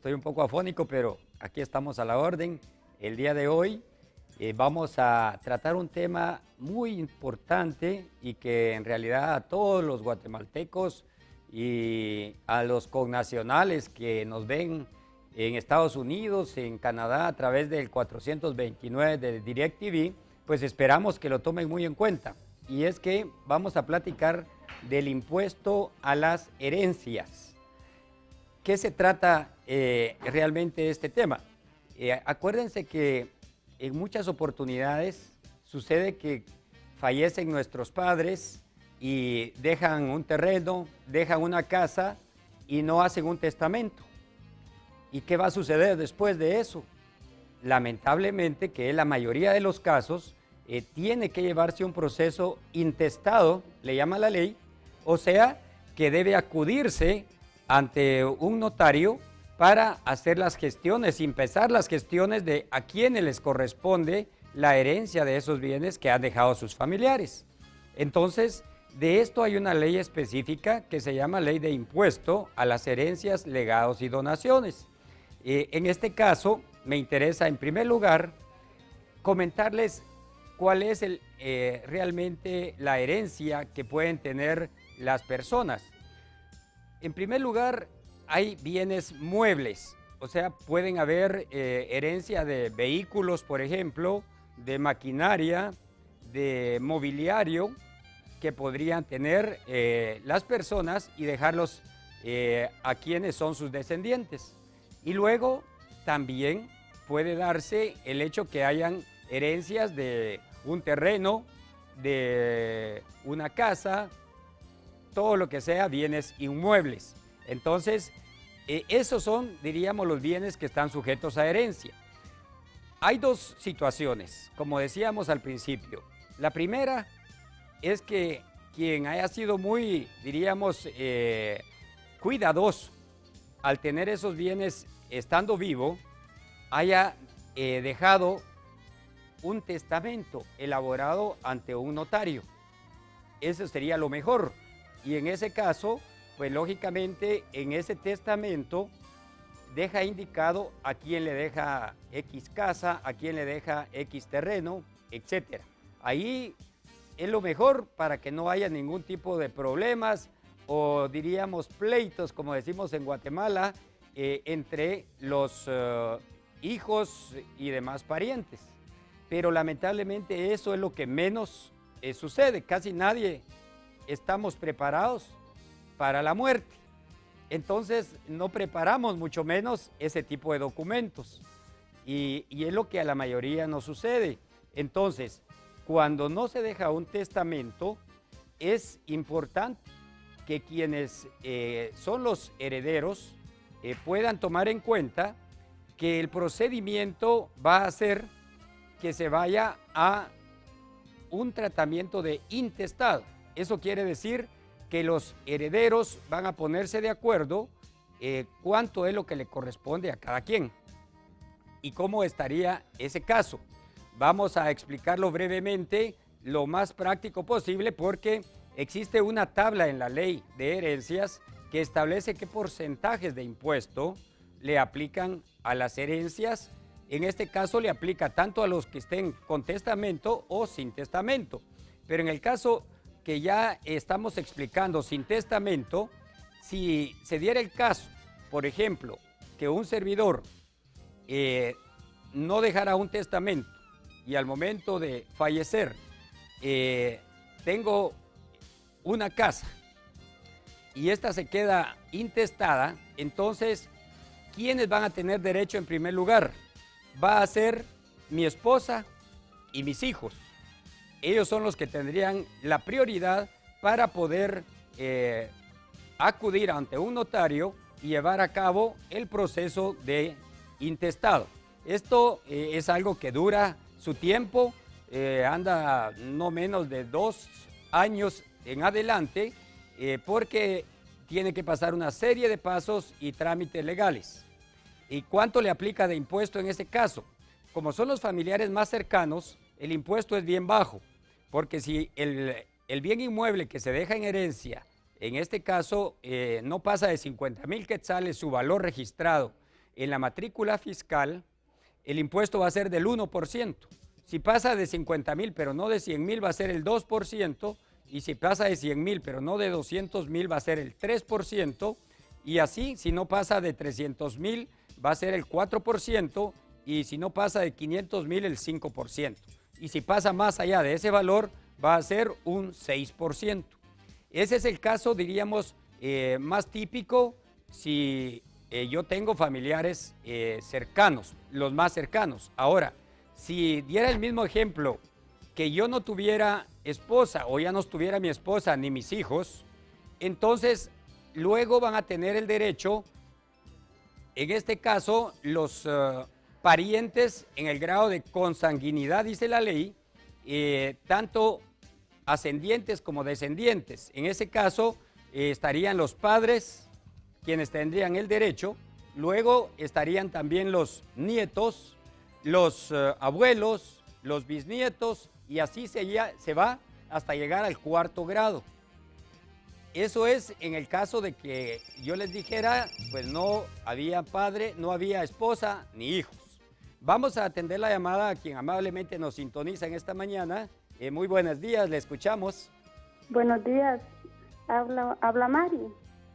Estoy un poco afónico, pero aquí estamos a la orden. El día de hoy vamos a tratar un tema muy importante y que en realidad a todos los guatemaltecos y a los connacionales que nos ven en Estados Unidos, en Canadá, a través del 429 de DirecTV, pues esperamos que lo tomen muy en cuenta. Y es que vamos a platicar del impuesto a las herencias. ¿Qué se trata realmente este tema? Acuérdense que en muchas oportunidades sucede que fallecen nuestros padres y dejan un terreno, dejan una casa y no hacen un testamento. ¿Y qué va a suceder después de eso? Lamentablemente, que en la mayoría de los casos tiene que llevarse un proceso intestado, le llama la ley, o sea, que debe acudirse ante un notario para hacer las gestiones, empezar las gestiones de a quienes les corresponde la herencia de esos bienes que han dejado sus familiares. Entonces, de esto hay una ley específica que se llama Ley de Impuesto a las Herencias, Legados y Donaciones. En este caso, me interesa en primer lugar comentarles cuál es realmente la herencia que pueden tener las personas. En primer lugar, hay bienes muebles, o sea, pueden haber herencia de vehículos, por ejemplo, de maquinaria, de mobiliario, que podrían tener las personas y dejarlos a quienes son sus descendientes. Y luego también puede darse el hecho que hayan herencias de un terreno, de una casa, todo lo que sea bienes inmuebles. Entonces, esos son, diríamos, los bienes que están sujetos a herencia. Hay dos situaciones, como decíamos al principio. La primera es que quien haya sido muy, diríamos, cuidadoso al tener esos bienes estando vivo, haya dejado un testamento elaborado ante un notario. Eso sería lo mejor. Y en ese caso, pues lógicamente en ese testamento deja indicado a quién le deja X casa, a quién le deja X terreno, etc. Ahí es lo mejor para que no haya ningún tipo de problemas o diríamos pleitos, como decimos en Guatemala, entre los hijos y demás parientes. Pero lamentablemente eso es lo que menos sucede. Casi nadie estamos preparados para la muerte. Entonces no preparamos mucho menos ese tipo de documentos. Y es lo que a la mayoría no sucede. Entonces, cuando no se deja un testamento, es importante que quienes son los herederos puedan tomar en cuenta que el procedimiento va a ser que se vaya a un tratamiento de intestado. Eso quiere decir que los herederos van a ponerse de acuerdo cuánto es lo que le corresponde a cada quien y cómo estaría ese caso. Vamos a explicarlo brevemente, lo más práctico posible, porque existe una tabla en la ley de herencias que establece qué porcentajes de impuesto le aplican a las herencias. En este caso le aplica tanto a los que estén con testamento o sin testamento. Pero en el caso que ya estamos explicando sin testamento, si se diera el caso, por ejemplo, que un servidor no dejara un testamento y al momento de fallecer tengo una casa y esta se queda intestada, entonces, ¿quiénes van a tener derecho en primer lugar? Va a ser mi esposa y mis hijos. Ellos son los que tendrían la prioridad para poder acudir ante un notario y llevar a cabo el proceso de intestado. Esto es algo que dura su tiempo, anda no menos de 2 años en adelante, porque tiene que pasar una serie de pasos y trámites legales. ¿Y cuánto le aplica de impuesto en ese caso? Como son los familiares más cercanos, el impuesto es bien bajo, porque si el bien inmueble que se deja en herencia, en este caso no pasa de 50,000 quetzales su valor registrado, en la matrícula fiscal, el impuesto va a ser del 1%. Si pasa de 50,000 pero no de 100,000 va a ser el 2%, y si pasa de 100,000 pero no de 200,000 va a ser el 3%, y así si no pasa de 300,000 va a ser el 4%, y si no pasa de 500,000 el 5%. Y si pasa más allá de ese valor va a ser un 6%. Ese es el caso, diríamos, más típico si yo tengo familiares cercanos, los más cercanos. Ahora, si diera el mismo ejemplo, que yo no tuviera esposa o ya no estuviera mi esposa ni mis hijos, entonces luego van a tener el derecho, en este caso, los parientes en el grado de consanguinidad, dice la ley, tanto ascendientes como descendientes. En ese caso estarían los padres, quienes tendrían el derecho, luego estarían también los nietos, los abuelos, los bisnietos, y así se va hasta llegar al 4º grado. Eso es en el caso de que yo les dijera, pues no había padre, no había esposa ni hijos. Vamos a atender la llamada a quien amablemente nos sintoniza en esta mañana. Muy buenos días, le escuchamos. Buenos días, habla Mari.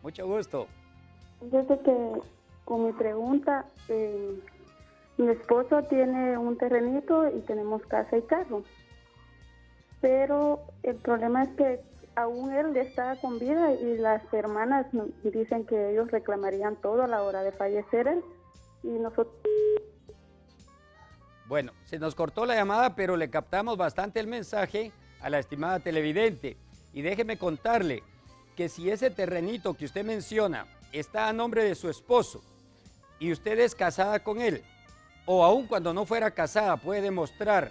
Mucho gusto. Desde que con mi pregunta, mi esposo tiene un terrenito y tenemos casa y carro, pero el problema es que aún él está con vida y las hermanas dicen que ellos reclamarían todo a la hora de fallecer él y nosotros... Bueno, se nos cortó la llamada, pero le captamos bastante el mensaje a la estimada televidente. Y déjeme contarle que si ese terrenito que usted menciona está a nombre de su esposo y usted es casada con él, o aun cuando no fuera casada puede demostrar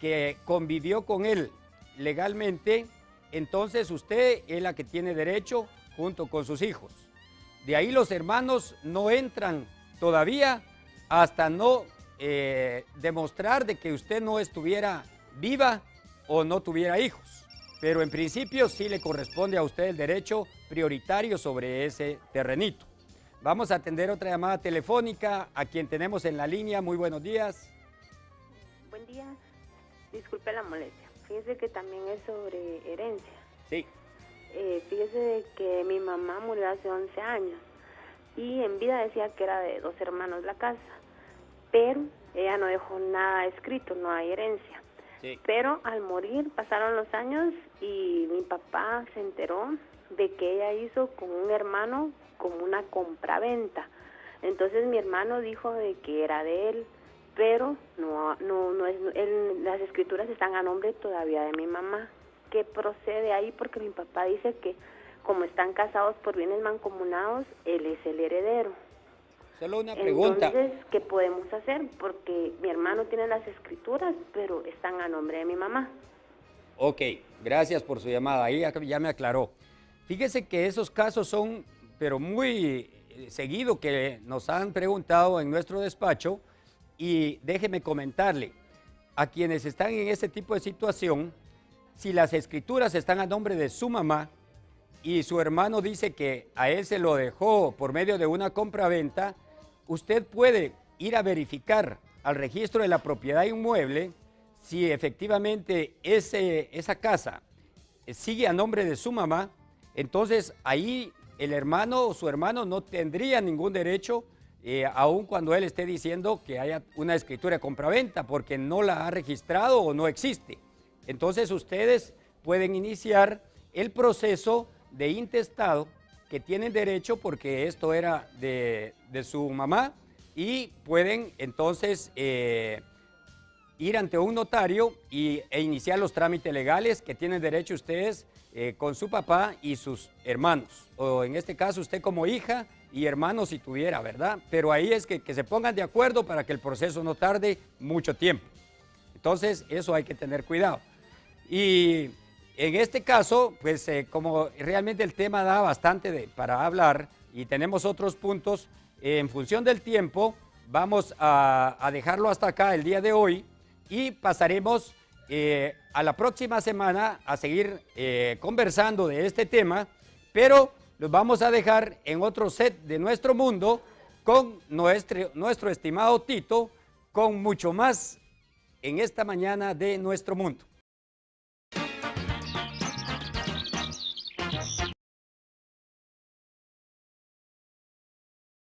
que convivió con él legalmente, entonces usted es la que tiene derecho junto con sus hijos. De ahí los hermanos no entran todavía hasta no demostrar de que usted no estuviera viva o no tuviera hijos. Pero en principio sí le corresponde a usted el derecho prioritario sobre ese terrenito. Vamos a atender otra llamada telefónica a quien tenemos en la línea. Muy buenos días. Buen día. Disculpe la molestia. Fíjese que también es sobre herencia. Sí. Fíjese que mi mamá murió hace 11 años y en vida decía que era de 2 hermanos la casa, pero ella no dejó nada escrito, no hay herencia. Sí. Pero al morir pasaron los años y mi papá se enteró de que ella hizo con un hermano como una compraventa. Entonces mi hermano dijo de que era de él, pero no es, las escrituras están a nombre todavía de mi mamá. ¿Qué procede ahí? Porque mi papá dice que como están casados por bienes mancomunados, él es el heredero. Solo una pregunta. Entonces, ¿qué podemos hacer? Porque mi hermano tiene las escrituras, pero están a nombre de mi mamá. Ok, gracias por su llamada. Ahí ya me aclaró. Fíjese que esos casos son, pero muy seguido que nos han preguntado en nuestro despacho, y déjeme comentarle, a quienes están en ese tipo de situación, si las escrituras están a nombre de su mamá y su hermano dice que a él se lo dejó por medio de una compraventa, usted puede ir a verificar al registro de la propiedad inmueble si efectivamente esa casa sigue a nombre de su mamá. Entonces ahí el hermano o su hermano no tendría ningún derecho, aun cuando él esté diciendo que haya una escritura de compraventa, porque no la ha registrado o no existe. Entonces ustedes pueden iniciar el proceso de intestado que tienen derecho porque esto era de su mamá, y pueden entonces ir ante un notario e iniciar los trámites legales que tienen derecho ustedes con su papá y sus hermanos, o en este caso usted como hija y hermanos si tuviera, ¿verdad? Pero ahí es que se pongan de acuerdo para que el proceso no tarde mucho tiempo. Entonces eso hay que tener cuidado. Y en este caso, pues como realmente el tema da bastante para hablar y tenemos otros puntos, en función del tiempo vamos a dejarlo hasta acá el día de hoy y pasaremos a la próxima semana a seguir conversando de este tema, pero los vamos a dejar en otro set de Nuestro Mundo con nuestro estimado Tito, con mucho más en esta mañana de Nuestro Mundo.